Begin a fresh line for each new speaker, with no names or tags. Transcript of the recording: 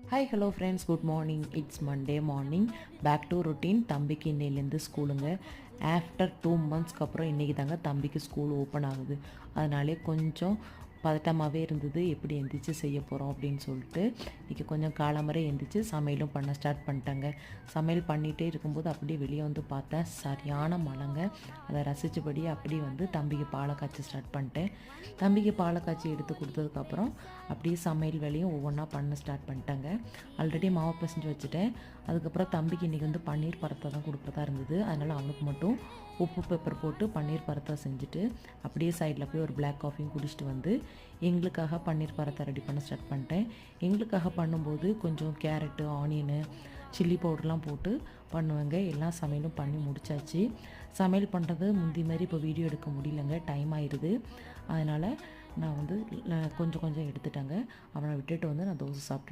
Hi hello friends, good morning. It's Monday morning, back to routine. தம்பிக்கு இன்னையிலேருந்து ஸ்கூலுங்க. After 2 மந்த்ஸ்க்கு அப்புறம் இன்றைக்கி தாங்க தம்பிக்கு ஸ்கூல் ஓப்பன் ஆகுது. அதனாலே கொஞ்சம் பதட்டமாகவே இருந்தது, எப்படி எந்திரிச்சு செய்ய போகிறோம் அப்படின்னு சொல்லிட்டு. இன்றைக்கி கொஞ்சம் காலம்பறை எந்திரிச்சு சமையலும் பண்ண ஸ்டார்ட் பண்ணிட்டேங்க. சமையல் பண்ணிகிட்டே இருக்கும்போது அப்படியே வெளியே வந்து பார்த்தேன், சரியான மழைங்க. அதை ரசித்தபடி அப்படியே வந்து தம்பிக்கு பாலை காய்ச்சி ஸ்டார்ட் பண்ணிட்டேன். தம்பிக்கு பாலை காய்ச்சி எடுத்து கொடுத்ததுக்கப்புறம் அப்படியே சமையல் வேலையும் ஒவ்வொன்றா பண்ண ஸ்டார்ட் பண்ணிட்டேங்க. ஆல்ரெடி மாவு பிசைஞ்சு வச்சுட்டேன். அதுக்கப்புறம் தம்பிக்கு இன்றைக்கி வந்து பன்னீர் பரத்தை தான் கொடுக்குறதா இருந்தது. அதனால் அவனுக்கு மட்டும் உப்பு பெப்பர் போட்டு பன்னீர் பரத்தை செஞ்சுட்டு அப்படியே சைடில் போய் ஒரு பிளாக் காஃபியும் குடிச்சிட்டு வந்து எங்களுக்காக பன்னீர் பரத்தை ரெடி பண்ண ஸ்டார்ட் பண்ணிட்டேன். எங்களுக்காக பண்ணும்போது கொஞ்சம் கேரட்டு, ஆனியனு, சில்லி பவுடர்லாம் போட்டு பண்ணுவேங்க. எல்லா சமையலும் பண்ணி முடித்தாச்சு. சமையல் பண்ணுறது முந்தி மாதிரி இப்போ வீடியோ எடுக்க முடியலங்க, டைம் ஆயிடுது. அதனால் நான் வந்து கொஞ்சம் கொஞ்சம் எடுத்துட்டேங்க. அவனை விட்டுட்டு வந்து நான் தோசை சாப்பிட்டு